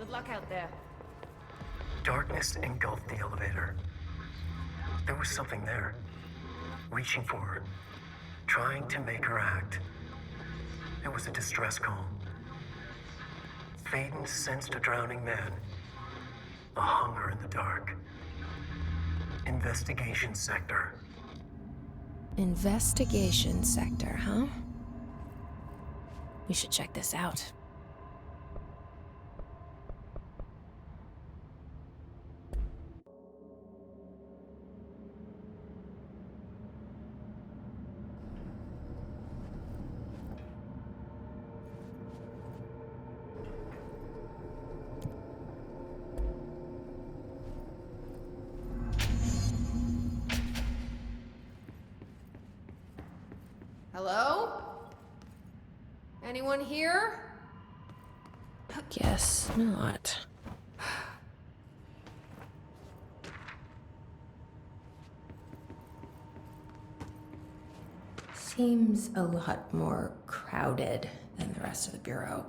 Good luck out there. Darkness engulfed the elevator. There was something there, reaching for her, trying to make her act. It was a distress call. Faden sensed a drowning man, a hunger in the dark. Investigation sector. Investigation sector, huh? We should check this out. Hello? Anyone here? Guess not. Seems a lot more crowded than the rest of the bureau.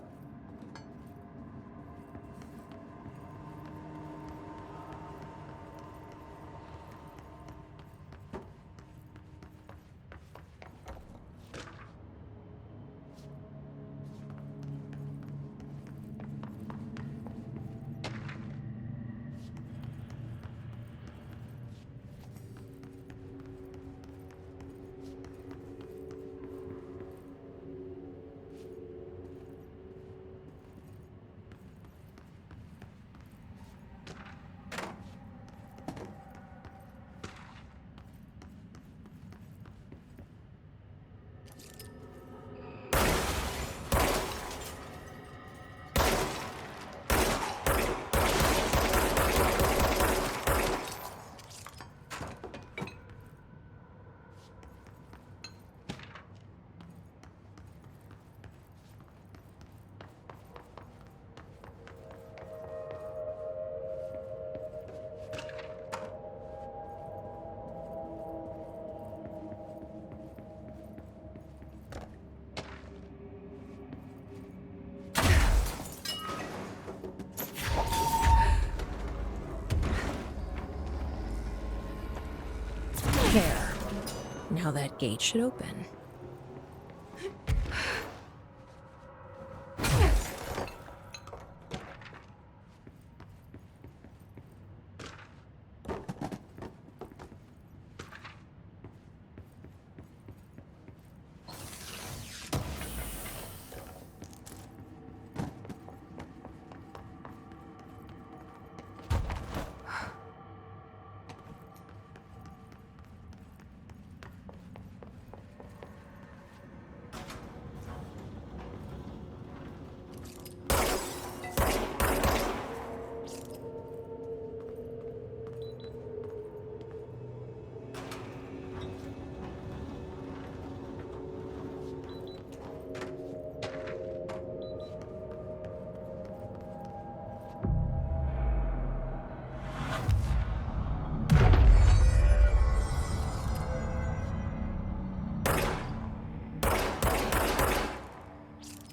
There. Now that gate should open.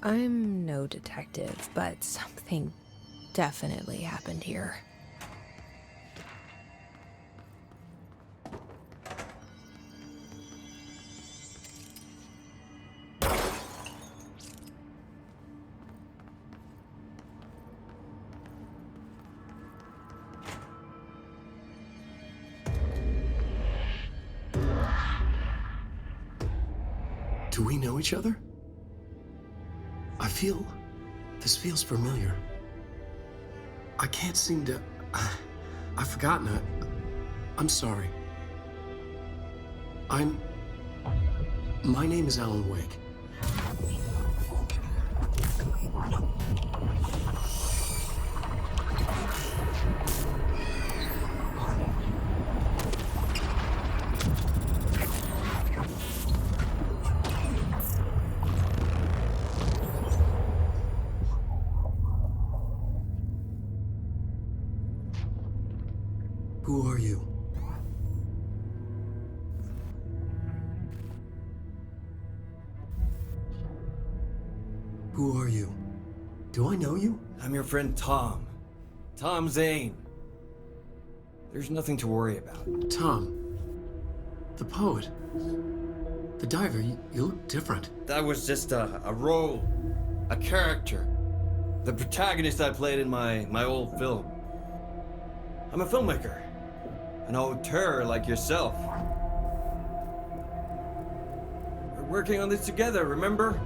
I'm no detective, but something definitely happened here. Do we know each other? This feels familiar. I can't seem to... I've forgotten it. I'm sorry. My name is Alan Wake. Who are you? Who are you? Do I know you? I'm your friend Tom. Tom Zane. There's nothing to worry about. Tom. The poet. The diver, you look different. That was just a role, a character. The protagonist I played in my old film. I'm a filmmaker, an auteur like yourself. We're working on this together, remember?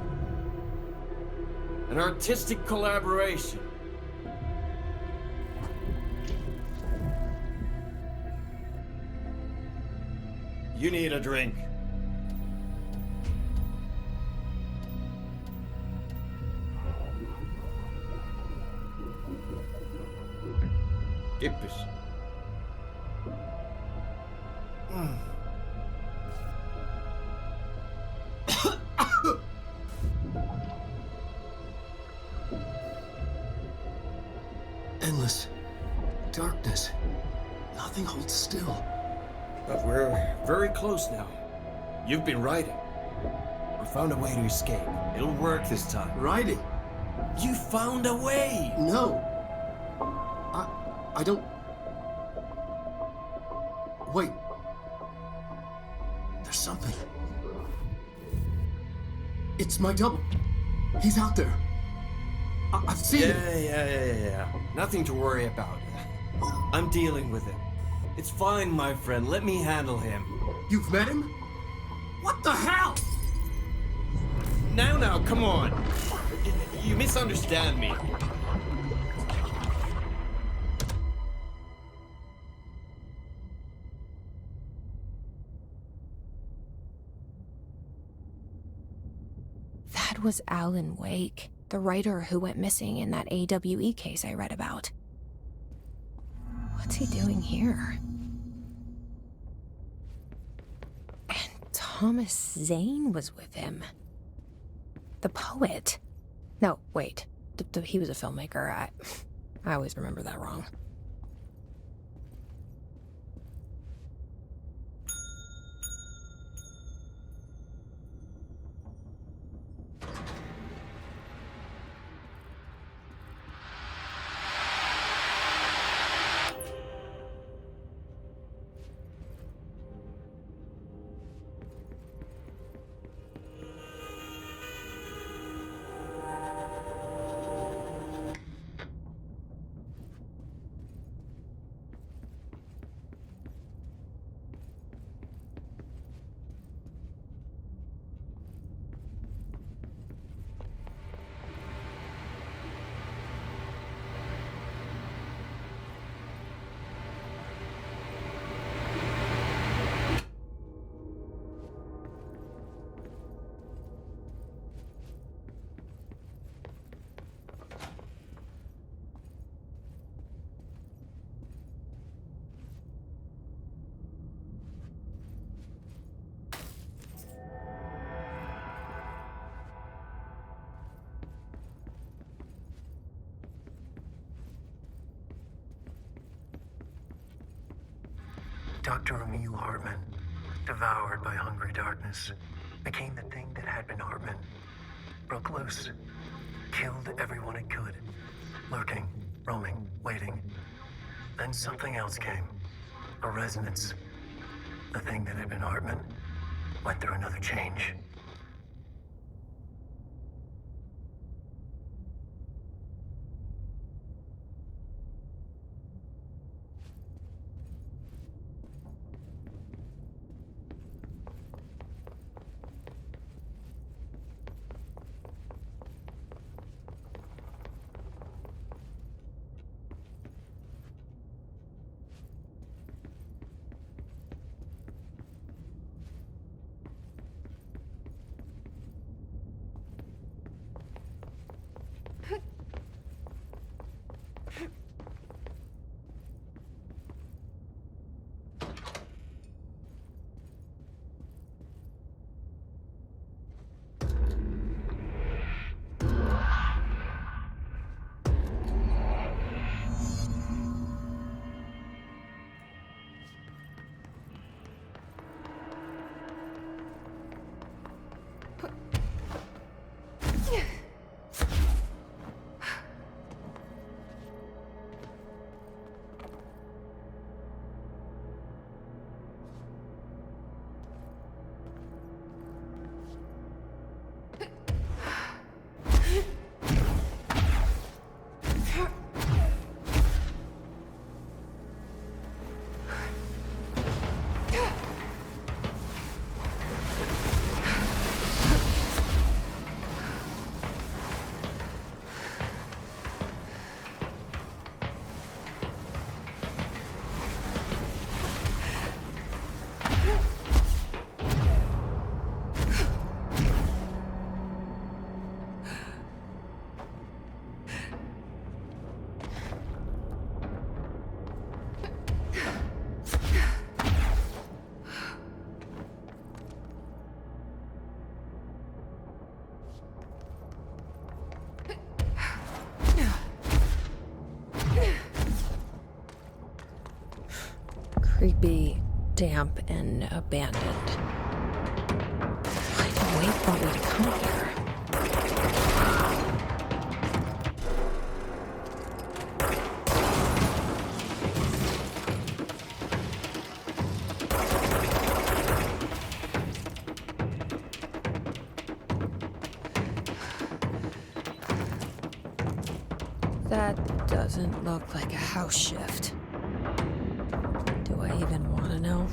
An artistic collaboration. You need a drink. Gib es. Endless darkness. Nothing holds still. But we're very close now. You've been writing. We found a way to escape. It'll work this time. Riding? You found a way! No. I don't... Wait. There's something. It's my double. He's out there. I've seen him. Yeah. Nothing to worry about. I'm dealing with him. It's fine, my friend. Let me handle him. You've met him? What the hell? Now, come on. You misunderstand me. That was Alan Wake, the writer who went missing in that AWE case I read about. What's he doing here? And Thomas Zane was with him. The poet. No, wait. He was a filmmaker. I always remember that wrong. Dr. Emil Hartman, devoured by hungry darkness, became the thing that had been Hartman. Broke loose, killed everyone it could, lurking, roaming, waiting. Then something else came, a resonance. The thing that had been Hartman went through another change. creepy, damp, and abandoned. Why did Wade want me to come here? That doesn't look like a house shift. Do I even want to know?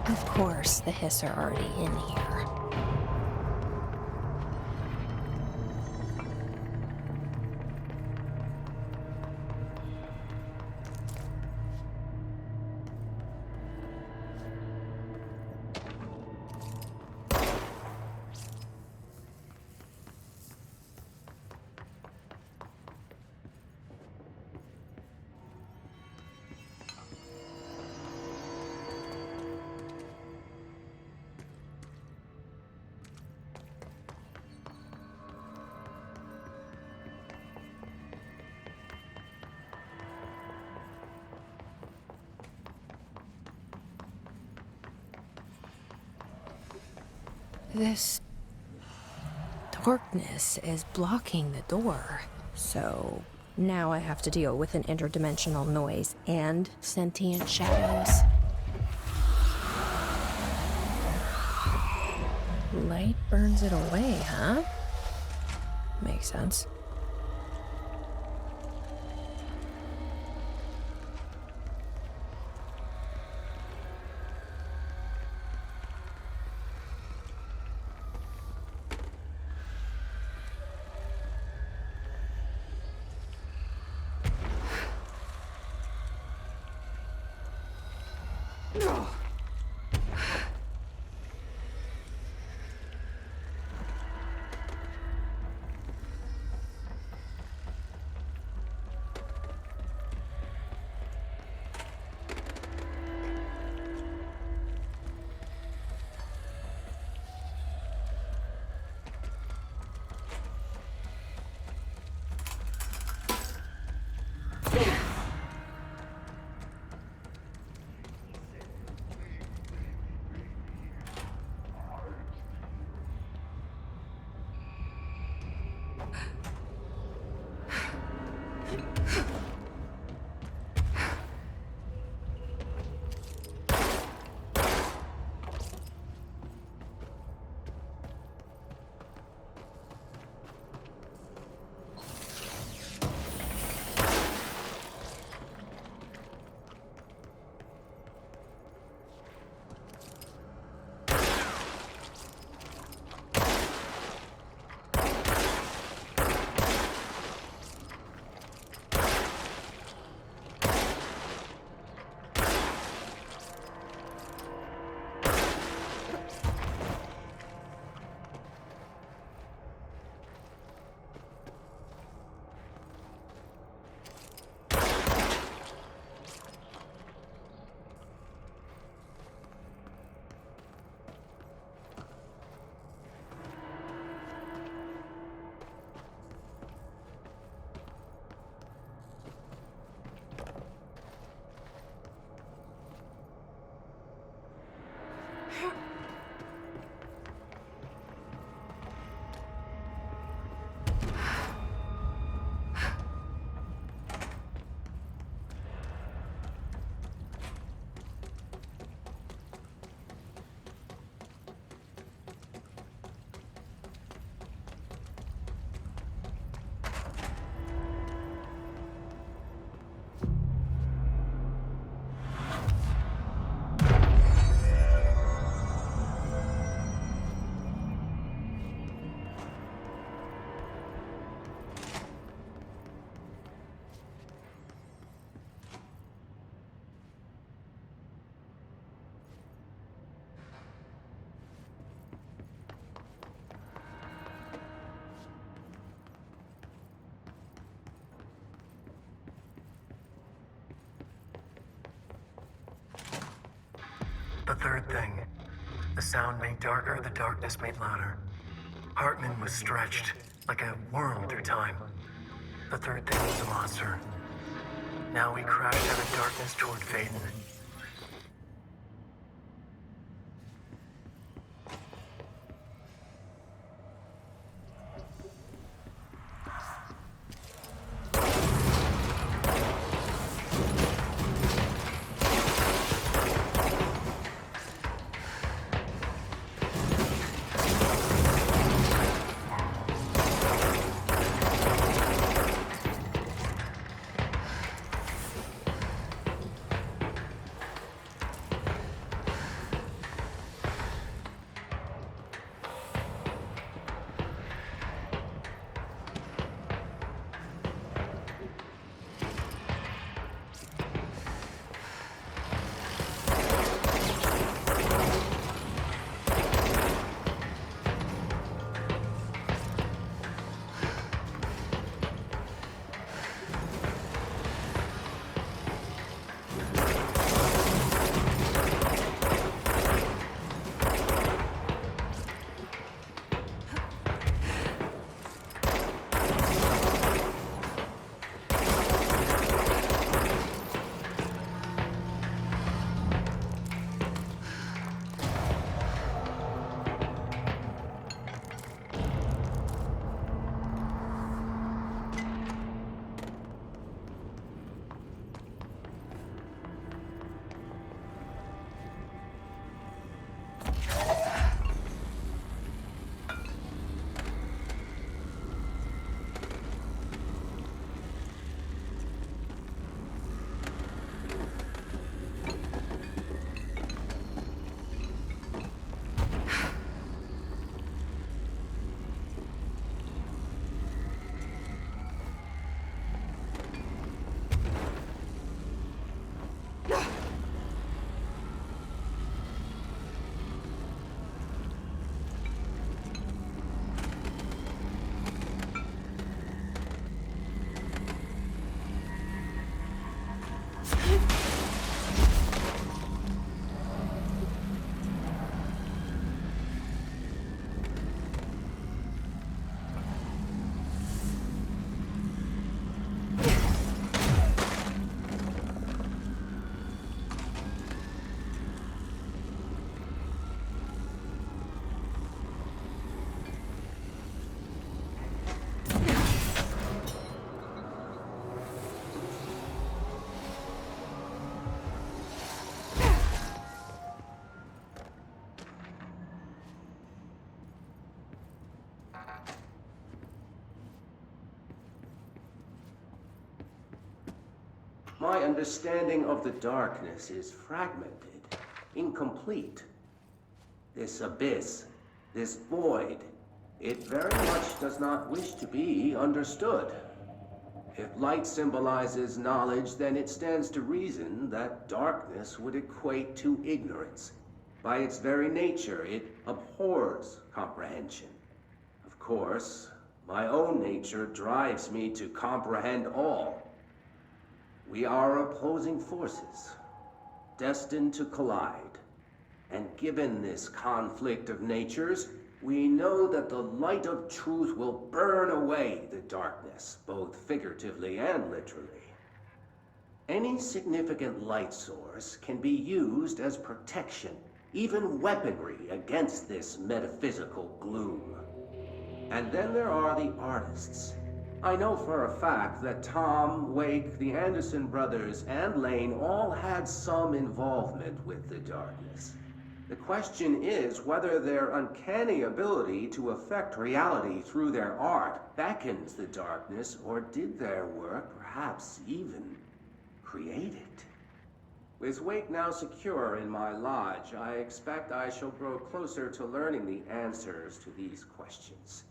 Of course, the Hiss are already in here. This darkness is blocking the door, so now I have to deal with an interdimensional noise and sentient shadows. Light burns it away, huh? Makes sense. third thing. The sound made darker, the darkness made louder. Hartman was stretched, like a worm through time. The third thing was a monster. Now we crashed out of darkness toward Faden. My understanding of the darkness is fragmented, incomplete. This abyss, this void, it very much does not wish to be understood. If light symbolizes knowledge, then it stands to reason that darkness would equate to ignorance. By its very nature, it abhors comprehension. Of course, my own nature drives me to comprehend all. We are opposing forces, destined to collide. And given this conflict of natures, we know that the light of truth will burn away the darkness, both figuratively and literally. Any significant light source can be used as protection, even weaponry against this metaphysical gloom. And then there are the artists. I know for a fact that Tom, Wake, the Anderson brothers, and Lane all had some involvement with the darkness. The question is whether their uncanny ability to affect reality through their art beckons the darkness, or did their work perhaps even create it? With Wake now secure in my lodge, I expect I shall grow closer to learning the answers to these questions.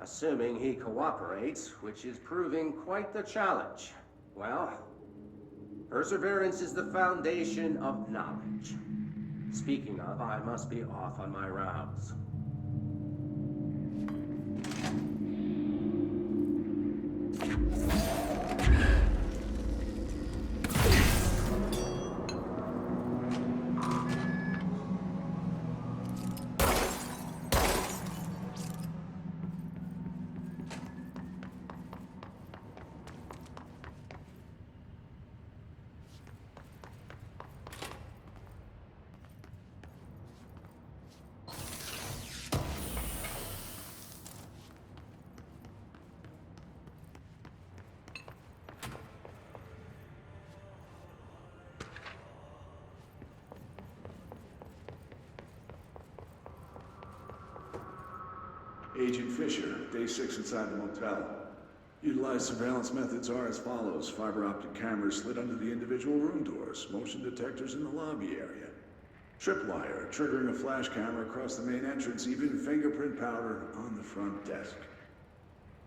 Assuming he cooperates, which is proving quite the challenge. Well, perseverance is the foundation of knowledge. Speaking of, I must be off on my rounds. Agent Fisher, day 6 inside the motel. Utilized surveillance methods are as follows. Fiber optic cameras slid under the individual room doors. Motion detectors in the lobby area. Tripwire, triggering a flash camera across the main entrance. Even fingerprint powder on the front desk.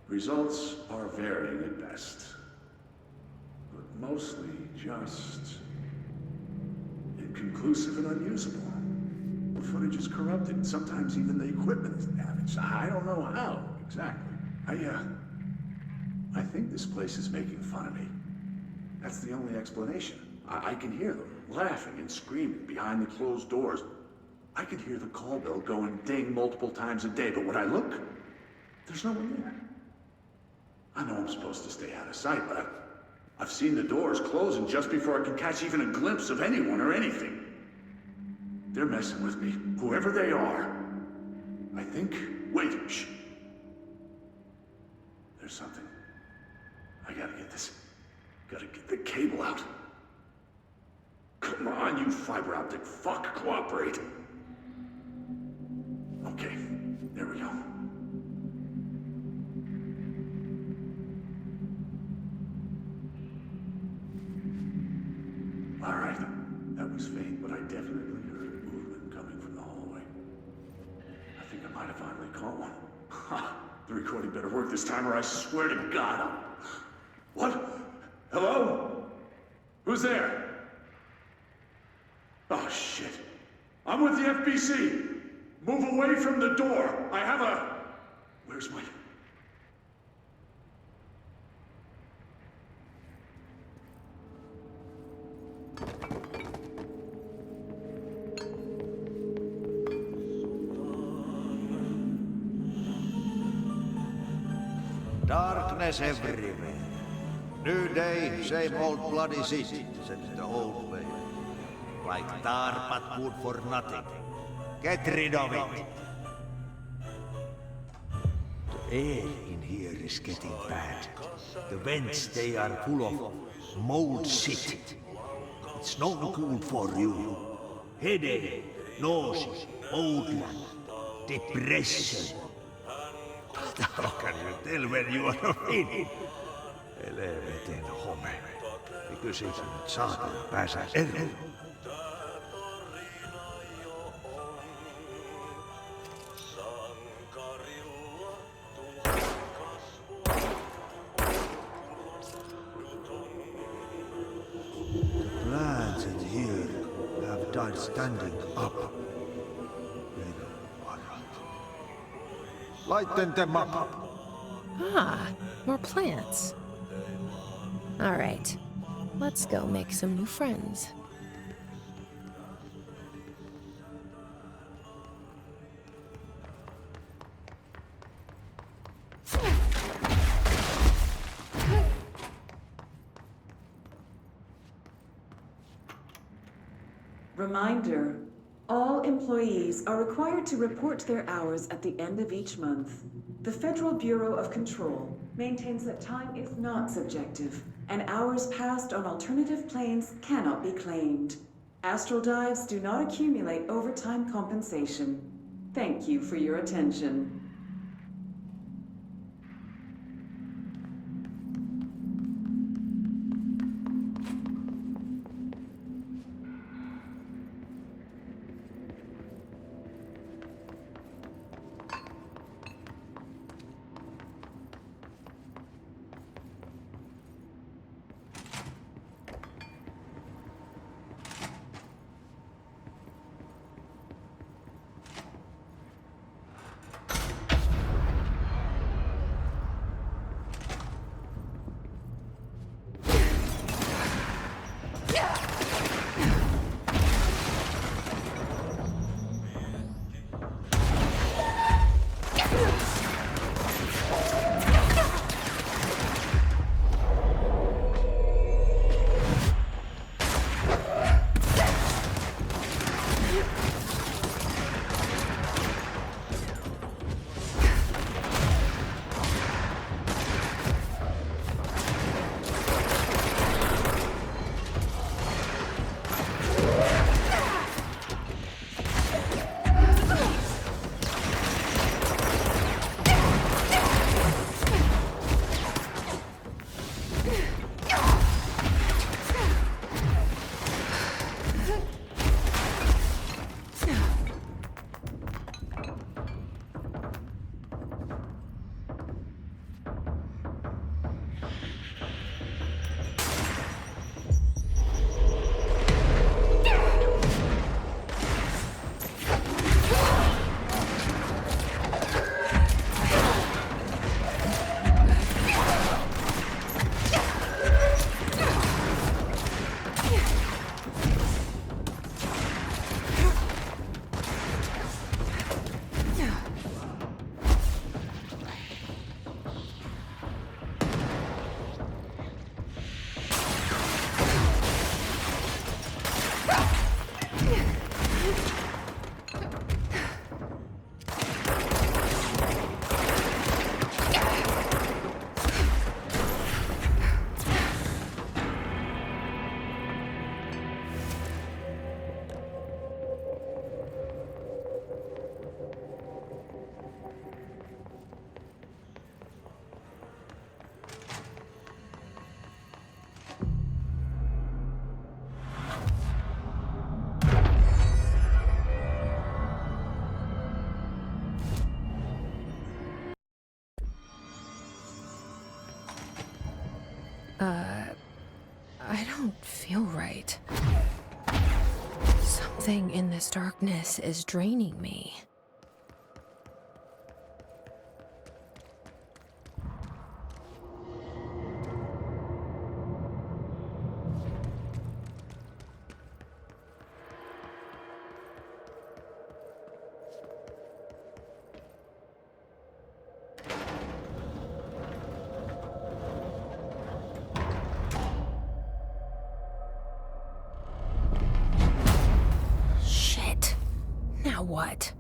Results are varying at best. But mostly just inconclusive and unusable. The footage is corrupted. Sometimes even the equipment is damaged. I don't know how, exactly. I think this place is making fun of me. That's the only explanation. I can hear them laughing and screaming behind the closed doors. I can hear the call bell going ding multiple times a day, but when I look, there's no one there. I know I'm supposed to stay out of sight, but I've seen the doors closing just before I can catch even a glimpse of anyone or anything. They're messing with me, whoever they are. I think... Wait, shh. There's something. I gotta get this. Gotta get the cable out. Come on, you fiber optic fuck, cooperate. Okay, there we go. All right, that was faint, but I definitely heard movement coming from the hallway. I think I might have finally caught one. Ha! The recording better work this time, or I swear to God I'm... What? Hello? Who's there? Oh, shit. I'm with the FBC. Move away from the door. I have a... Where's my... Darkness everywhere. New day, same old bloody city, said the old way. Like tar but good for nothing. Get rid of it. The air in here is getting bad. The vents, they are full of mold shit. It's no good for you. Headache, nausea, old depression. How can you tell when you are not in it? Helvetin home. Nykyisin nyt saatana pääsee eroon. The plants in here have died standing up. Lighten them up. Ah, more plants. All right, let's go make some new friends. Reminder, all employees are required to report their hours at the end of each month. The Federal Bureau of Control maintains that time is not subjective, and hours passed on alternative planes cannot be claimed. Astral dives do not accumulate overtime compensation. Thank you for your attention. I don't feel right. Something in this darkness is draining me. Shit. Now what?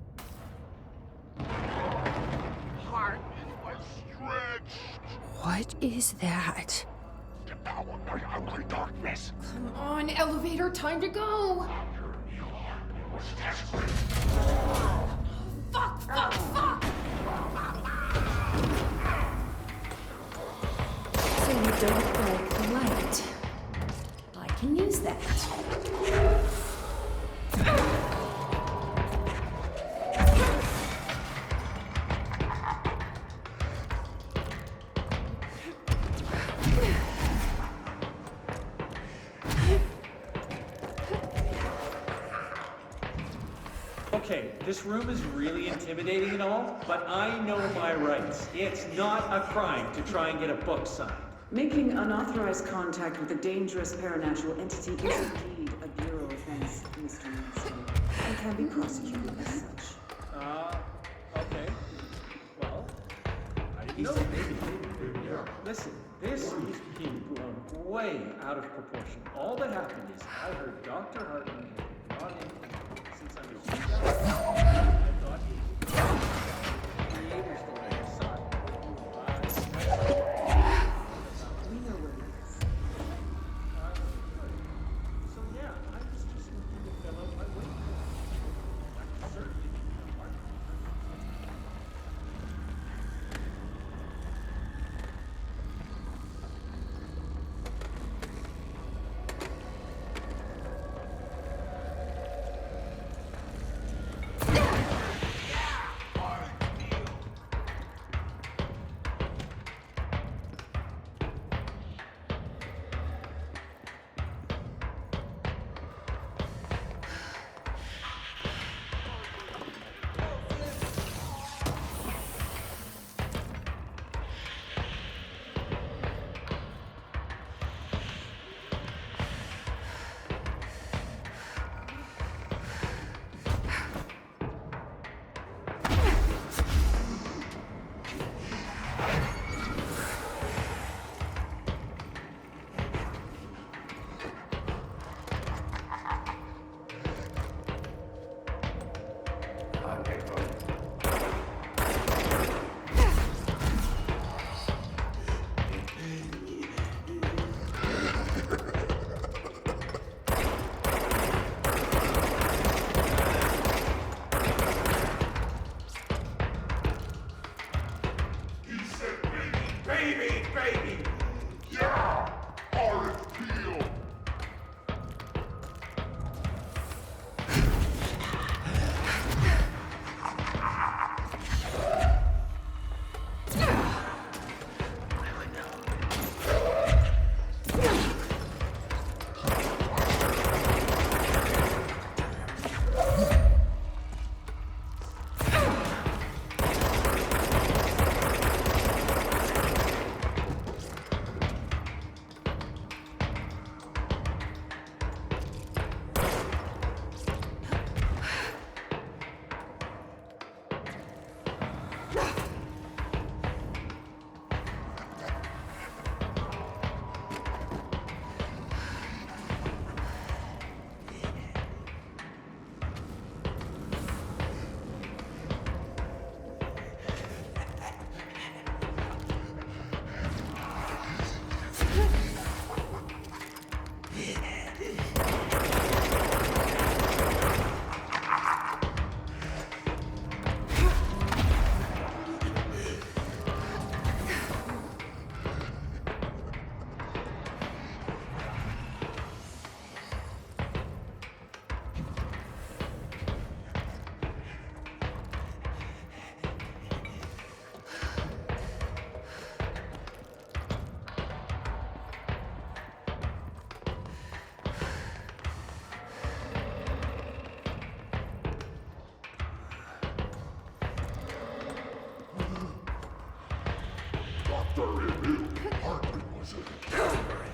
What is that? Devour my hungry darkness. Come on, elevator, time to go! Fuck, fuck, fuck! So you don't like the light? I can use that. Okay, this room is really intimidating and all, but I know my rights. It's not a crime to try and get a book signed. Making unauthorized contact with a dangerous paranatural entity is indeed a bureau offense, Mr. Mansfield, and can be prosecuted as such. Okay. Well, I didn't know that. Listen, this is being blown way out of proportion. All that happened is I heard Dr. Hartman had brought in since I was young. I thought he was the creators of the son. We know where it is. So yeah, I was just looking to fill out my wait. I could certainly be part of it. Baby! Yeah! Orange peel! Doctor Emil Hartman was a killer.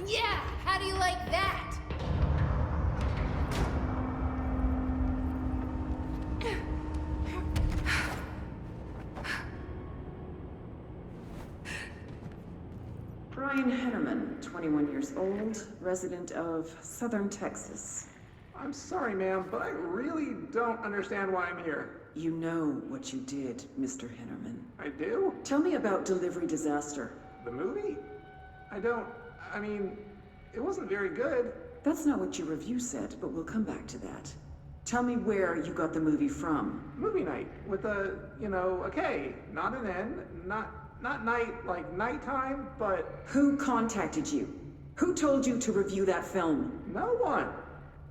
Yeah, how do you like that? Brian Henneman, 21 years old, resident of Southern Texas. I'm sorry, ma'am, but I really don't understand why I'm here. You know what you did, Mr. Henneman. I do? Tell me about Delivery Disaster. The movie? I mean, it wasn't very good. That's not what your review said, but we'll come back to that. Tell me where you got the movie from. Movie night with a, a K, not an N, not night like nighttime, but Who contacted you? Who told you to review that film? no one.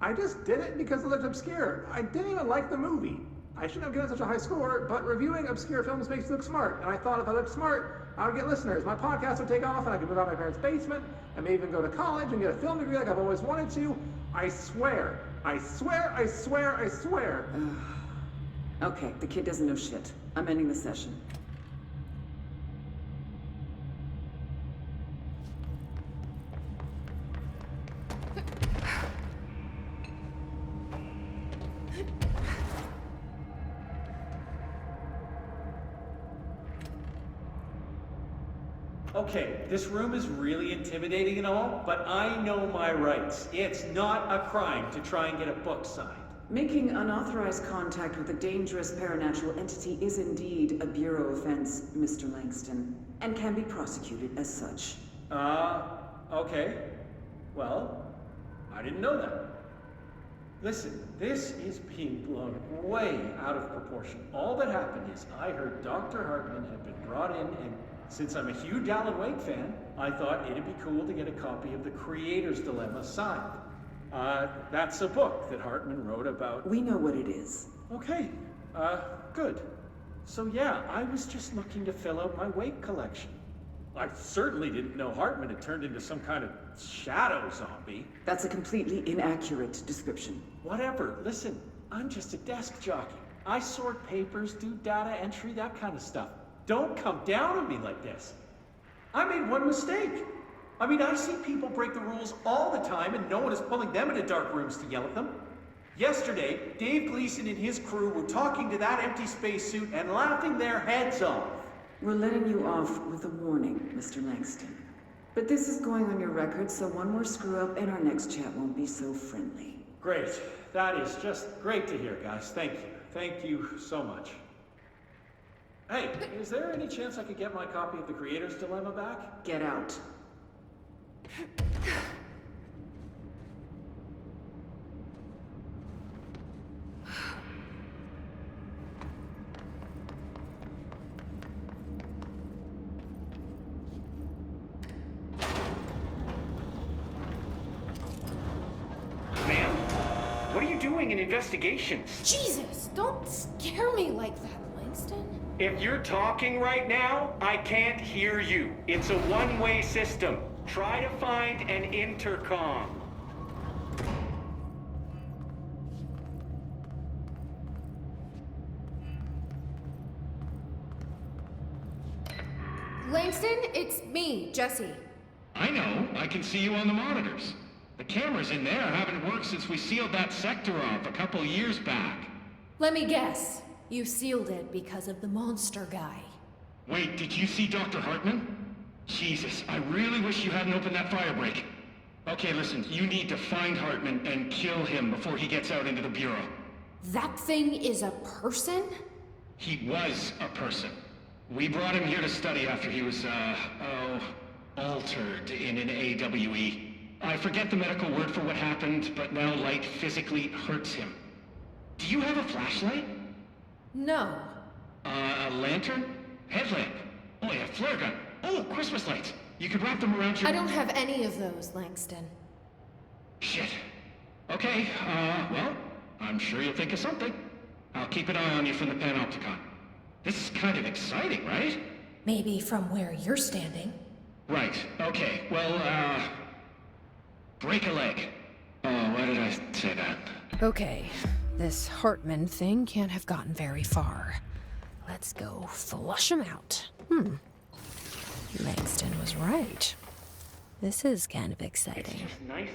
I just did it because it looked obscure. I didn't even like the movie. I shouldn't have given such a high score, but reviewing obscure films makes you look smart. And I thought if I looked smart, I would get listeners. My podcast would take off and I could move out of my parents' basement and maybe even go to college and get a film degree like I've always wanted to. I swear. I swear, I swear, I swear. Okay, the kid doesn't know shit. I'm ending the session. Okay, this room is really intimidating and all, but I know my rights. It's not a crime to try and get a book signed. Making unauthorized contact with a dangerous paranatural entity is indeed a Bureau offense, Mr. Langston, and can be prosecuted as such. Okay. Well, I didn't know that. Listen, this is being blown way out of proportion. All that happened is I heard Dr. Hartman had been brought in, and since I'm a huge Alan Wake fan, I thought it'd be cool to get a copy of The Creator's Dilemma signed. That's a book that Hartman wrote about. We know what it is. Okay, good. So yeah, I was just looking to fill out my Wake collection. I certainly didn't know Hartman had turned into some kind of shadow zombie. That's a completely inaccurate description. Whatever, listen, I'm just a desk jockey. I sort papers, do data entry, that kind of stuff. Don't come down on me like this. I made one mistake. I mean, I see people break the rules all the time and no one is pulling them into dark rooms to yell at them. Yesterday, Dave Gleason and his crew were talking to that empty spacesuit and laughing their heads off. We're letting you off with a warning, Mr. Langston. But this is going on your record, so one more screw-up and our next chat won't be so friendly. Great. That is just great to hear, guys. Thank you. Thank you so much. Hey, is there any chance I could get my copy of The Creator's Dilemma back? Get out. Ma'am, what are you doing in investigations? Jesus, don't scare me like that, Langston. If you're talking right now, I can't hear you. It's a one-way system. Try to find an intercom. Langston, it's me, Jesse. I know. I can see you on the monitors. The cameras in there haven't worked since we sealed that sector off a couple years back. Let me guess. You sealed it because of the monster guy. Wait, did you see Dr. Hartman? Jesus, I really wish you hadn't opened that fire break. Okay, listen, you need to find Hartman and kill him before he gets out into the Bureau. That thing is a person? He was a person. We brought him here to study after he was, altered in an AWE. I forget the medical word for what happened, but now light physically hurts him. Do you have a flashlight? No. A lantern? Headlamp? Oh yeah, flare gun. Oh, Christmas lights. You could wrap them around your... I don't have any of those, Langston. Shit. Okay, well, I'm sure you'll think of something. I'll keep an eye on you from the Panopticon. This is kind of exciting, right? Maybe from where you're standing. Right, okay. Well, break a leg. Oh, why did I say that? Okay, this Hartman thing can't have gotten very far. Let's go flush him out. Langston was right. This is kind of exciting. Nice.